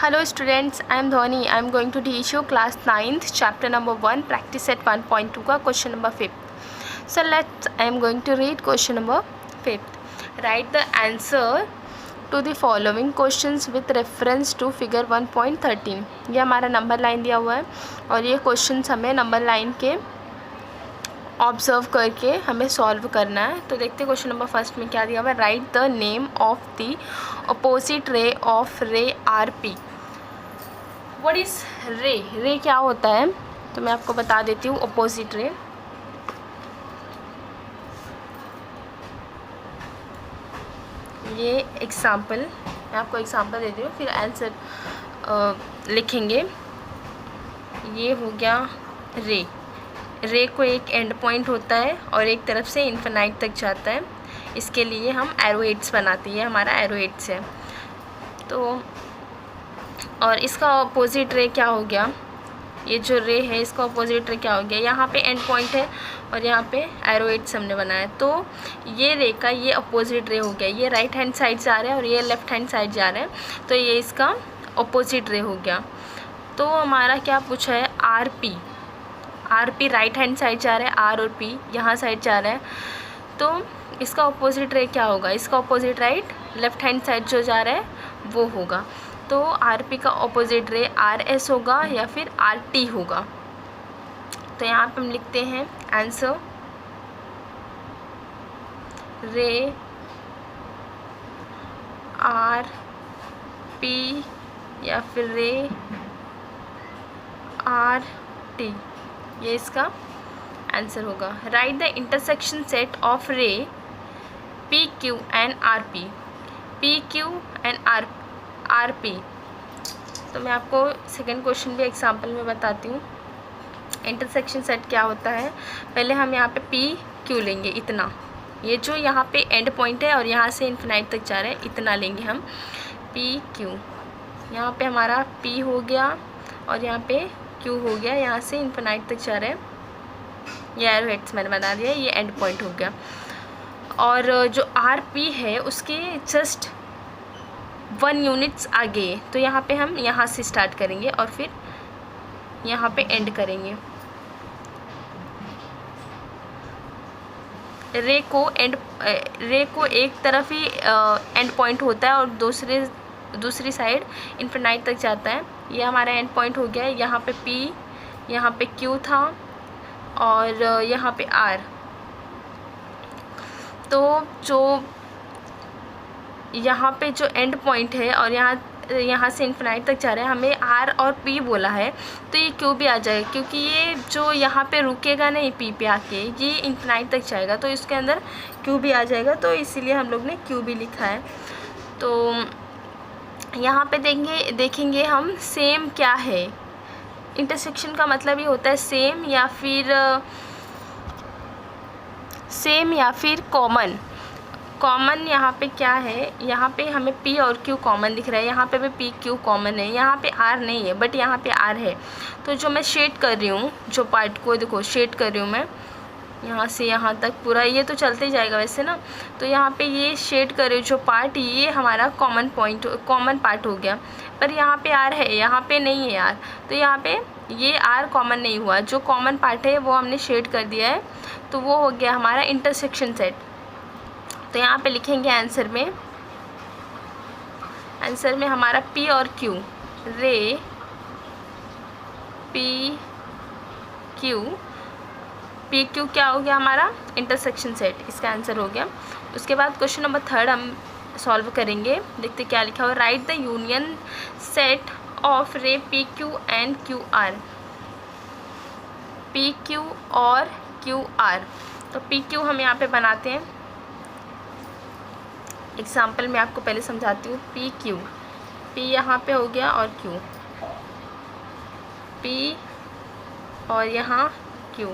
Hello students, I am Dhoni. I am going to teach you class 9th chapter number 1 practice set 1.2 का question number 5th. So I am going to read question number 5th. Write the answer to the following questions with reference to figure 1.13. ये हमारा number line दिया हुआ है और ये questions हमें number line के ऑब्ज़र्व करके हमें सॉल्व करना है. तो देखते हैं क्वेश्चन नंबर फर्स्ट में क्या दिया हुआ है. Right the name of the opposite ray of रे आर पी. व्हाट इज़ रे? रे क्या होता है तो मैं आपको बता देती हूँ. अपोजिट रे, ये एग्जाम्पल, मैं आपको एग्जाम्पल देती हूँ फिर आंसर लिखेंगे. ये हो गया रे. रे को एक एंड पॉइंट होता है और एक तरफ से इन्फिनाइट तक जाता है. इसके लिए हम एरोइड्स बनाते हैं. ये हमारा एरोइड्स है. तो और इसका अपोजिट रे क्या हो गया? ये जो रे है इसका अपोजिट रे क्या हो गया? यहाँ पे एंड पॉइंट है और यहाँ पे एरोइड्स हमने बनाया. तो ये रे का ये अपोजिट रे हो गया. ये राइट हैंड साइड जा रहा है और ये लेफ़्ट हैंड साइड जा रहा है. तो ये इसका अपोजिट रे हो गया. तो हमारा क्या पूछा है? R P. R P right hand side जा रहा है, आर और पी यहाँ साइड जा रहा है. तो इसका अपोजिट रे क्या होगा? इसका opposite right left hand side जो जा रहा है वो होगा. तो आर पी का अपोजिट रे आर एस होगा या फिर आर टी होगा. तो यहाँ पे हम लिखते हैं आंसर रे आर पी या फिर रे आर टी. ये इसका आंसर होगा. Right the intersection set of रे P Q and R P. P Q and R P. तो मैं आपको सेकंड क्वेश्चन भी एग्जांपल में बताती हूँ. इंटरसेक्शन सेट क्या होता है? पहले हम यहाँ पे पी क्यू लेंगे. इतना, ये जो यहाँ पे एंड पॉइंट है और यहाँ से इन्फिनाइट तक जा रहा है, इतना लेंगे हम. पी क्यू, यहाँ पे हमारा पी हो गया और यहाँ पे क्यू हो गया. यहाँ से इन्फिनाइट तक जा रहा है. ये एरोहेड्स मैंने बना दिया. ये एंड पॉइंट हो गया. और जो आर पी है उसके जस्ट 1 यूनिट्स आगे. तो यहाँ पे हम यहाँ से स्टार्ट करेंगे और फिर यहाँ पे एंड करेंगे. रे को एक तरफ ही एंड पॉइंट होता है और दूसरी साइड इन्फिनाइट तक जाता है. ये हमारा एंड पॉइंट हो गया है. यहाँ पे पी, यहाँ पे क्यू था और यहाँ पे आर. तो जो यहाँ पे जो एंड पॉइंट है और यहाँ से इन्फिनाइट तक जा रहा है, हमें आर और पी बोला है. तो ये क्यू भी आ जाएगा क्योंकि ये जो यहाँ पे रुकेगा नहीं पी पे आके, ये इन्फिनाइट तक जाएगा. तो इसके अंदर क्यू भी आ जाएगा. तो इसीलिए हम लोग ने क्यू भी लिखा है. तो यहाँ पे देखेंगे हम सेम क्या है. इंटरसेक्शन का मतलब ये होता है सेम या फिर कॉमन. कॉमन यहाँ पे क्या है? यहाँ पे हमें पी और क्यू कॉमन दिख रहा है. यहाँ पे भी पी क्यू कॉमन है. यहाँ पे आर नहीं है बट यहाँ पे आर है. तो जो मैं शेड कर रही हूँ, जो पार्ट को देखो शेड कर रही हूँ मैं, यहाँ से यहाँ तक पूरा, ये तो चलते ही जाएगा वैसे ना. तो यहाँ पे ये शेड कर रही हूँ जो पार्ट, ये हमारा कॉमन पार्ट हो गया. पर यहाँ पे आर है, यहाँ पे नहीं है आर. तो यहाँ पे ये आर कॉमन नहीं हुआ. जो कॉमन पार्ट है वो हमने शेड कर दिया है. तो वो हो गया हमारा इंटरसेक्शन सेट. तो यहाँ पे लिखेंगे आंसर में हमारा पी और क्यू, रे पी क्यू क्या हो गया? हमारा इंटरसेक्शन सेट. इसका आंसर हो गया. उसके बाद क्वेश्चन नंबर 3 हम सॉल्व करेंगे. देखते क्या लिखा हुआ. Right the union set of रे P Q and Q R. P Q और क्यू आर. तो पी क्यू हम यहाँ पे बनाते हैं. एग्जाम्पल में आपको पहले समझाती हूँ. पी क्यू, पी यहाँ पे हो गया और क्यू, पी और यहाँ क्यू.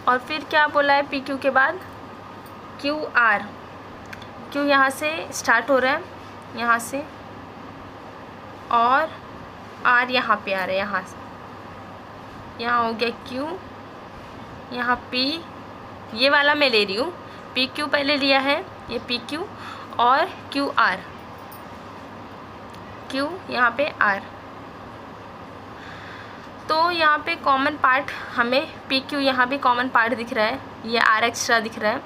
और फिर क्या बोला है पी क्यू के बाद? Q R. क्यू यहाँ से स्टार्ट हो रहा है, यहाँ से, और आर यहाँ पे आ रहा है. यहाँ से यहाँ हो गया क्यू, यहाँ पी. ये वाला मैं ले रही हूँ. पी क्यू पहले लिया है, ये पी क्यू और क्यू आर. Q, यहाँ पे R। तो यहाँ पे कॉमन पार्ट हमें PQ यहाँ भी कॉमन पार्ट दिख रहा है, ये R एक्स्ट्रा दिख रहा है,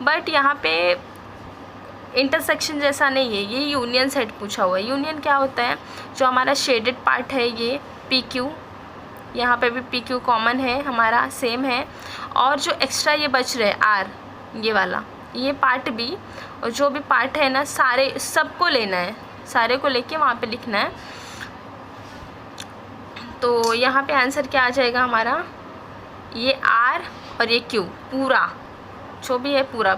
बट यहाँ पे इंटरसेक्शन जैसा नहीं है, ये यूनियन सेट पूछा हुआ है। यूनियन क्या होता है, जो हमारा शेडेड पार्ट है ये PQ, यहाँ पे भी PQ कॉमन है हमारा, सेम है, और जो एक्स्ट्रा ये बच रहे R, ये वाला, ये पार्ट भी, और जो भी पार्ट है ना, सारे सबको लेना है, सारे को लेके वहाँ पे लिखना है। तो यहाँ पे आंसर क्या आ जाएगा हमारा, ये R और ये Q पूरा, जो भी है पूरा,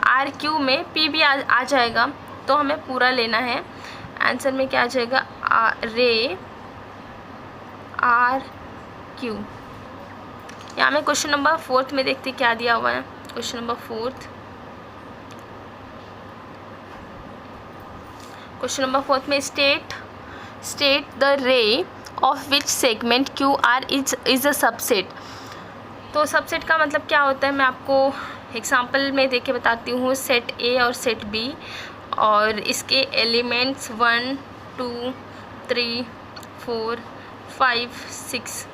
RQ में P भी आ जाएगा, तो हमें पूरा लेना है। आंसर में क्या आ जाएगा, रे RQ। यहाँ में क्वेश्चन नंबर 4 में देखते क्या दिया हुआ है। क्वेश्चन नंबर 4, क्वेश्चन नंबर 4 में state the ray of which segment QR is a subset. तो सबसेट का मतलब क्या होता है, मैं आपको एग्जांपल में देके बताती हूँ। सेट A और सेट B, और इसके एलिमेंट्स 1 2 3 4 5 6,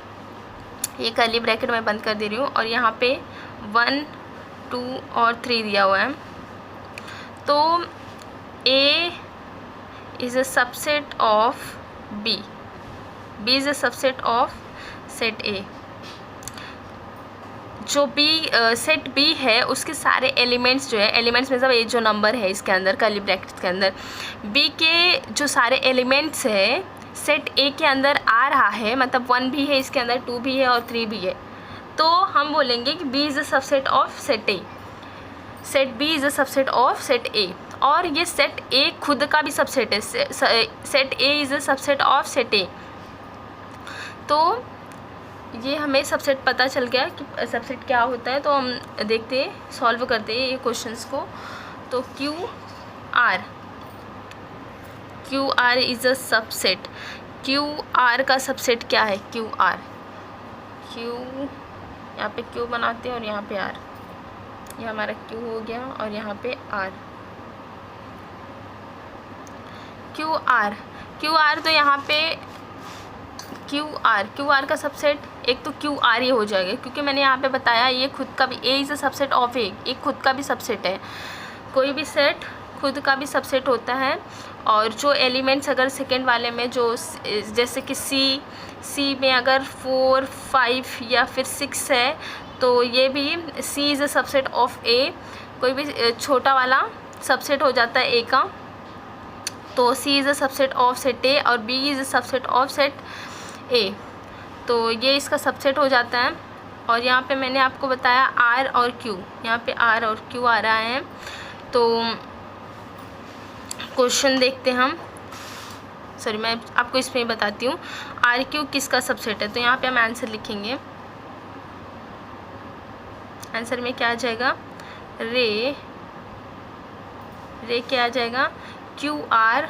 ये कर्ली ब्रैकेट में बंद कर दे रही हूँ, और यहाँ पे 1 2 और 3 दिया हुआ है। तो A is a subset of B, B is a subset of set A। जो B सेट B है, उसके सारे एलिमेंट्स जो है, एलिमेंट्स में सब ये जो नंबर है इसके अंदर कर्ली ब्रैकेट्स के अंदर, B के जो सारे एलिमेंट्स है सेट A के अंदर आ रहा है, मतलब 1 भी है इसके अंदर, 2 भी है और 3 भी है, तो हम बोलेंगे कि B is a subset of set A, set B is a subset of set A। और ये सेट A खुद का भी सबसेट है, set A is a subset of set A। तो ये हमें सबसेट पता चल गया कि सबसेट क्या होता है। तो हम देखते हैं, सॉल्व करते हैं ये क्वेश्चंस को। तो QR is a subset, QR का सबसेट क्या है, QR, यहाँ पे Q बनाते हैं और यहाँ पे R, ये हमारा Q हो गया, और यहाँ पे R। QR तो यहाँ पे QR का सबसेट एक तो QR ही हो जाएगा, क्योंकि मैंने यहाँ पे बताया ये खुद का भी, A is a subset of A, एक खुद का भी सबसेट है। कोई भी सेट खुद का भी सबसेट होता है, और जो एलिमेंट्स अगर सेकेंड वाले में जो, जैसे कि C में अगर 4 5 या फिर 6 है, तो ये भी C is a subset of A, कोई भी छोटा वाला सबसेट हो जाता है A का, तो C is a subset of set A, और B is a subset of set A, तो ये इसका सबसेट हो जाता है। और यहाँ पे मैंने आपको बताया R और Q, यहाँ पे R और Q आ रहा है। तो क्वेश्चन देखते हैं हम, सॉरी मैं आपको इसमें बताती हूँ RQ किसका सबसेट है। तो यहाँ पे हम आंसर लिखेंगे, आंसर में क्या आ जाएगा, रे क्या आ जाएगा, QR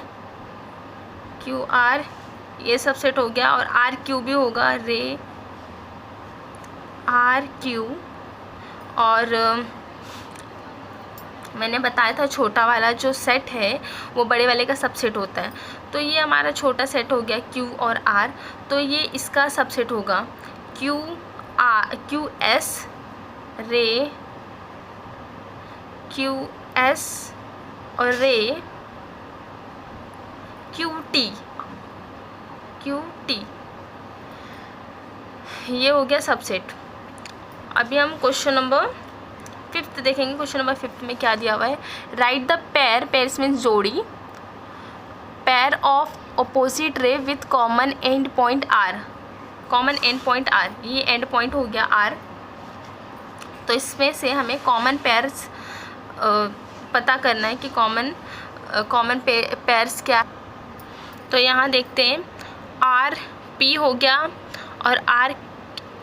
ये सबसेट हो गया, और RQ भी होगा, रे RQ। और मैंने बताया था छोटा वाला जो सेट है वो बड़े वाले का सबसेट होता है। तो ये हमारा छोटा सेट हो गया Q और R, तो ये इसका सबसेट होगा QS, रे QS, और रे QT, ये हो गया सबसेट। अभी हम क्वेश्चन नंबर 5 देखेंगे। क्वेश्चन नंबर 5 में क्या दिया हुआ है, राइट द पेयर्स मीन्स जोड़ी, पेयर ऑफ ऑपोजिट रे with common end point R, common end point R, ये एंड पॉइंट हो गया R। तो इसमें से हमें कॉमन पेयर्स पता करना है कि कॉमन पेयर्स क्या। तो यहाँ देखते हैं, RP हो गया, और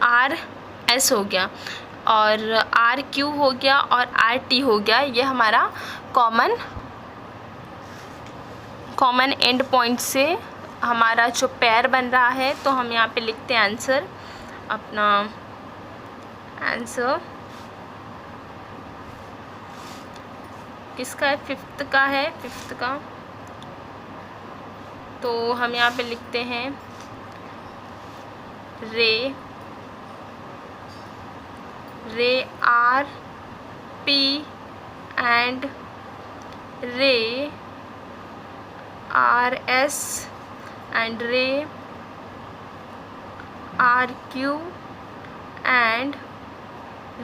RS हो गया, और RQ हो गया, और RT हो गया। ये हमारा कॉमन एंड पॉइंट से हमारा जो पेयर बन रहा है। तो हम यहाँ पे लिखते हैं आंसर, अपना आंसर किसका है, 5th का है, 5th का। तो हम यहाँ पे लिखते हैं रे आर पी एंड रे आर एस एंड रे आर क्यू एंड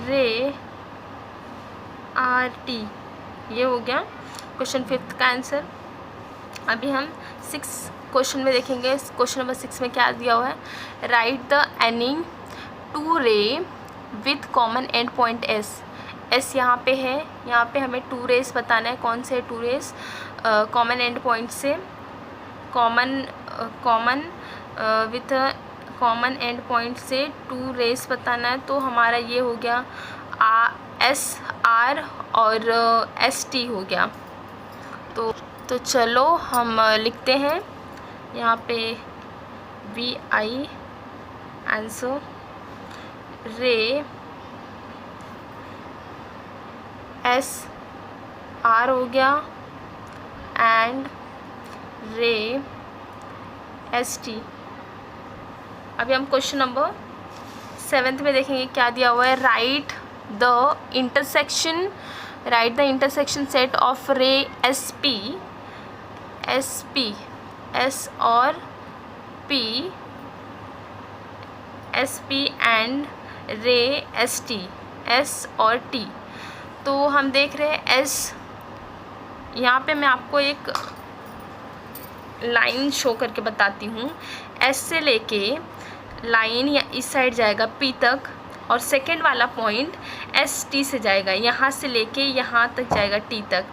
रे आर टी। ये हो गया क्वेश्चन 5 का आंसर। अभी हम 6 क्वेश्चन में देखेंगे। क्वेश्चन नंबर 6 में क्या दिया हुआ है, राइट द एनी टू रे with common end point S. S यहाँ पे है, यहाँ पे हमें टू रेस बताना है। कौन से two rays? Common end point से common with common end point से टू रेस बताना है। तो हमारा ये हो गया एस आर और एस टी हो गया। तो चलो हम लिखते हैं यहाँ पे वी आई आंसर रे एस आर हो गया एंड रे एस टी। अभी हम क्वेश्चन नंबर 7 में देखेंगे क्या दिया हुआ है, right the intersection set of रे एस और पी एंड रे एस और टी। तो हम देख रहे हैं एस, यहाँ पे मैं आपको एक लाइन शो करके बताती हूँ। एस से लेके लाइन या इस साइड जाएगा पी तक, और सेकंड वाला पॉइंट एस टी से जाएगा, यहाँ से लेके यहाँ तक जाएगा टी तक।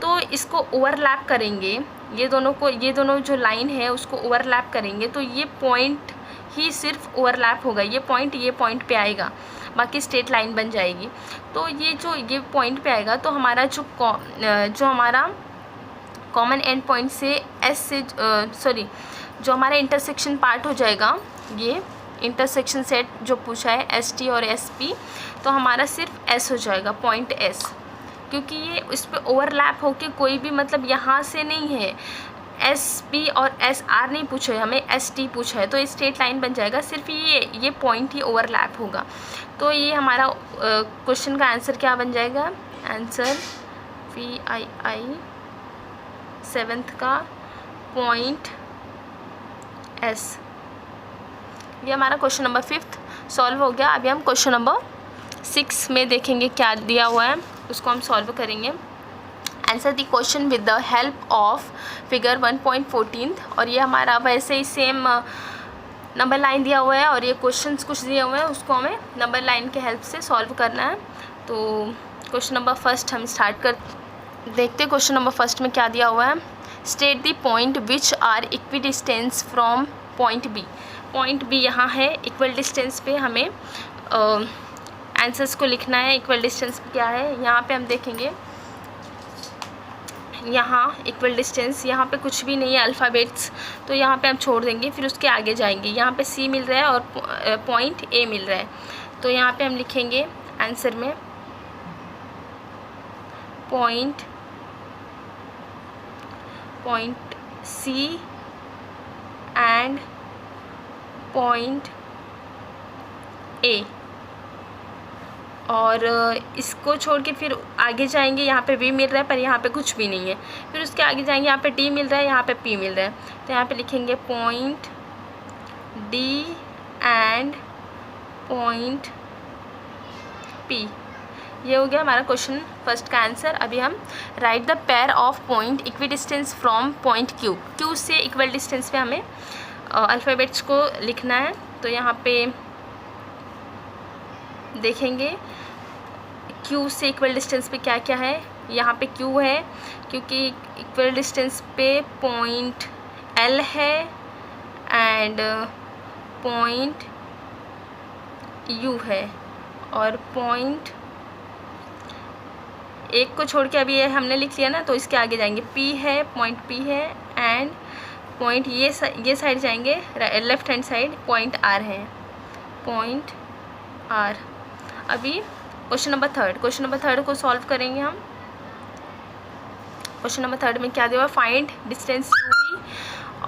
तो इसको ओवरलैप करेंगे, ये दोनों जो लाइन है उसको ओवरलैप करेंगे, तो ये पॉइंट ही सिर्फ ओवरलैप होगा। ये पॉइंट पे आएगा, बाकी स्ट्रेट लाइन बन जाएगी। तो ये पॉइंट पे आएगा, तो हमारा जो हमारा कॉमन एंड पॉइंट से एस से जो हमारा इंटरसेक्शन पार्ट हो जाएगा, ये इंटरसेक्शन सेट जो पूछा है एस टी और एस पी, तो हमारा सिर्फ एस हो जाएगा, पॉइंट एस, क्योंकि ये उस पर ओवरलैप होके कोई भी मतलब यहाँ से नहीं है। एस पी और एस आर नहीं पूछा है, हमें एस टी पूछा है, तो ये स्ट्रेट लाइन बन जाएगा, सिर्फ ये पॉइंट ही ओवरलैप होगा। तो ये हमारा क्वेश्चन का आंसर क्या बन जाएगा, आंसर वी आई 7th का पॉइंट एस। ये हमारा क्वेश्चन नंबर 5 सॉल्व हो गया। अभी हम क्वेश्चन नंबर 6 में देखेंगे क्या दिया हुआ है, उसको हम सॉल्व करेंगे। Answer the question with the help of figure 1.14। और ये हमारा वैसे ही सेम नंबर लाइन दिया हुआ है, और ये क्वेश्चंस कुछ दिए हुए हैं, उसको हमें नंबर लाइन के हेल्प से सॉल्व करना है। तो क्वेश्चन नंबर 1 हम स्टार्ट कर देखते हैं। क्वेश्चन नंबर 1 में क्या दिया हुआ है, state the point which are equidistance from point B. Point B यहाँ है, इक्वल डिस्टेंस पे हमें आंसर्स को लिखना है। इक्वल डिस्टेंस क्या है, यहाँ पे हम देखेंगे, यहाँ इक्वल डिस्टेंस, यहाँ पे कुछ भी नहीं है अल्फ़ाबेट्स, तो यहाँ पे हम छोड़ देंगे, फिर उसके आगे जाएंगे। यहाँ पे सी मिल रहा है और पॉइंट ए मिल रहा है, तो यहाँ पे हम लिखेंगे आंसर में point C and point A, और इसको छोड़ के फिर आगे जाएंगे। यहाँ पे वी मिल रहा है पर यहाँ पे कुछ भी नहीं है, फिर उसके आगे जाएंगे, यहाँ पे डी मिल रहा है, यहाँ पे पी मिल रहा है, तो यहाँ पे लिखेंगे point D and point P. ये हो गया हमारा क्वेश्चन 1 का आंसर। अभी हम right the pair of point equi distance from point Q. Q से इक्वल डिस्टेंस पे हमें अल्फ़ाबेट्स को लिखना है। तो यहाँ पे देखेंगे क्यू से इक्वल डिस्टेंस पे क्या क्या है। यहाँ पे क्यू है क्योंकि इक्वल डिस्टेंस पे पॉइंट एल है एंड पॉइंट यू है, और पॉइंट एक को छोड़ के अभी ये हमने लिख लिया ना, तो इसके आगे जाएंगे पी है, पॉइंट पी है, एंड पॉइंट ये साइड जाएंगे left hand side, point R है, पॉइंट आर। अभी क्वेश्चन नंबर थर्ड को सॉल्व करेंगे हम। क्वेश्चन नंबर 3 में क्या दिया हुआ है, फाइंड डिस्टेंस यू वी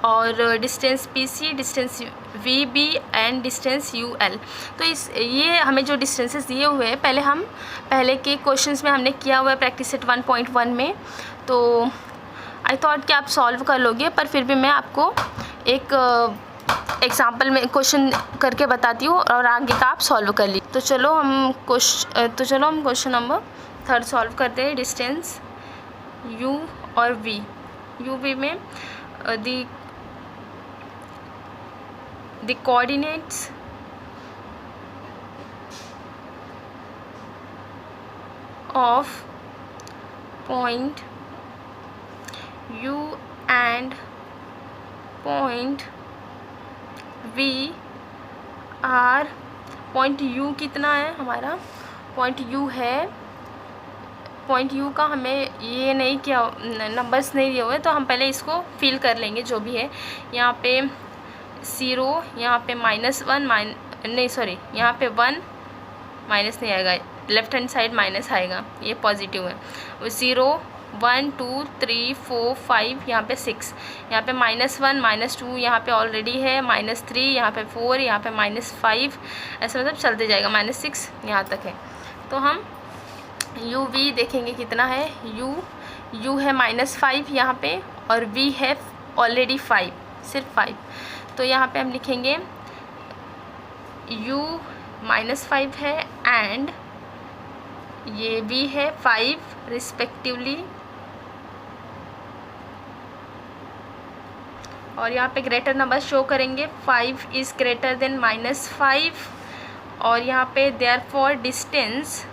और distance PC, distance VB and distance UL। तो ये हमें जो डिस्टेंसेस दिए हुए हैं पहले के क्वेश्चंस में हमने किया हुआ है प्रैक्टिस सेट 1.1 में, तो आई थॉट कि आप सॉल्व कर लोगे, पर फिर भी मैं आपको एक एग्जाम्पल में क्वेश्चन करके बताती हूँ और आगे का आप सॉल्व कर लीजिए। तो चलो हम क्वेश्चन नंबर 3 सॉल्व करते हैं। डिस्टेंस U और V। UV में the coordinates of point U and point V are, point U कितना है हमारा, पॉइंट U है, पॉइंट U का हमें ये नहीं किया, नंबर्स नहीं दिए हुए, तो हम पहले इसको फिल कर लेंगे जो भी है। यहाँ पे 0, यहाँ पे -1 यहाँ पे 1 माइनस नहीं आएगा, लेफ्ट हैंड साइड माइनस आएगा, ये पॉजिटिव है। 0 1 2 3 4 5, यहाँ पे 6, यहाँ पे -1 -2 यहाँ पे ऑलरेडी है, -3 यहाँ पे 4, यहाँ पे -5, ऐसा मतलब चलते जाएगा, -6 यहाँ तक है। तो हम UV देखेंगे कितना है। U है -5 यहाँ पे, और V है ऑलरेडी 5, सिर्फ 5। तो यहाँ पे हम लिखेंगे U -5 है एंड ये V है 5 रिस्पेक्टिवली, और यहाँ पे ग्रेटर नंबर शो करेंगे, 5 इज़ ग्रेटर देन -5, और यहाँ पे therefore distance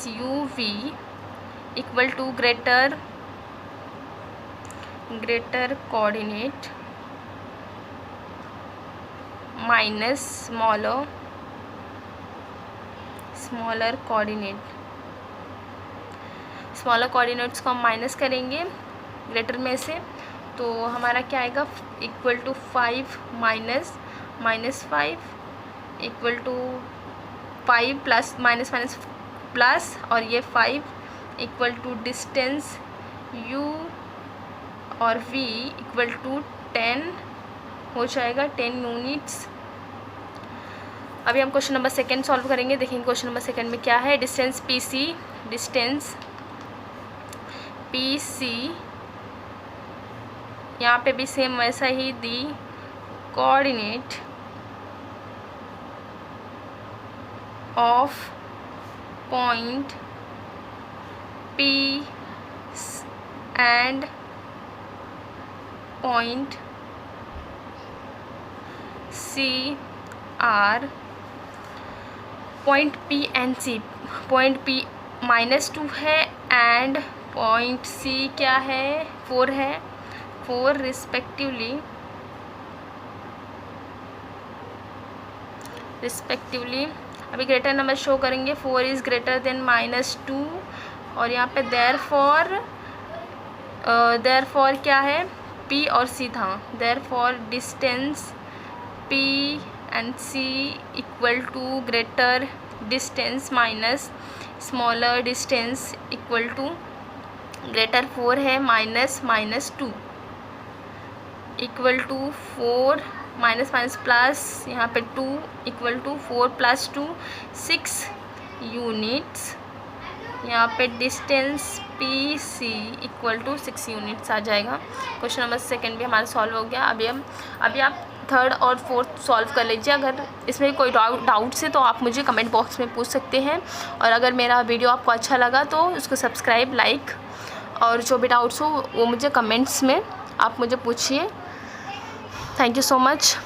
UV equal to greater coordinate minus smaller coordinates को हम माइनस करेंगे ग्रेटर में से, तो हमारा क्या आएगा, equal to 5 minus -5 equal to 5 plus minus plus, और ये 5 इक्वल टू डिस्टेंस U और V इक्वल टू 10 हो जाएगा, 10 यूनिट्स। अभी हम क्वेश्चन नंबर 2 सॉल्व करेंगे। देखेंगे क्वेश्चन नंबर 2 में क्या है। डिस्टेंस PC, यहाँ पे भी सेम वैसा ही, the coordinate of point P and point C are, point P and C, point P -2 है एंड पॉइंट C क्या है, 4 है, 4 रिस्पेक्टिवली अभी ग्रेटर नंबर शो करेंगे, 4 इज़ ग्रेटर देन -2, और यहाँ पे देयरफॉर क्या है, P और C था, therefore distance P and C equal to greater distance minus smaller distance equal to greater 4 है -2 इक्वल टू 4 माइनस प्लस, यहाँ पे 2 इक्वल टू 4 + 2 6 यूनिट्स, यहाँ पे distance PC equal to 6 units आ जाएगा। क्वेश्चन नंबर 2 भी हमारा सॉल्व हो गया। अभी आप 3rd और 4th सॉल्व कर लीजिए। अगर इसमें कोई डाउट्स है तो आप मुझे कमेंट बॉक्स में पूछ सकते हैं, और अगर मेरा वीडियो आपको अच्छा लगा तो उसको सब्सक्राइब, लाइक, और जो भी डाउट्स हो वो मुझे कमेंट्स में आप मुझे पूछिए। Thank you so much.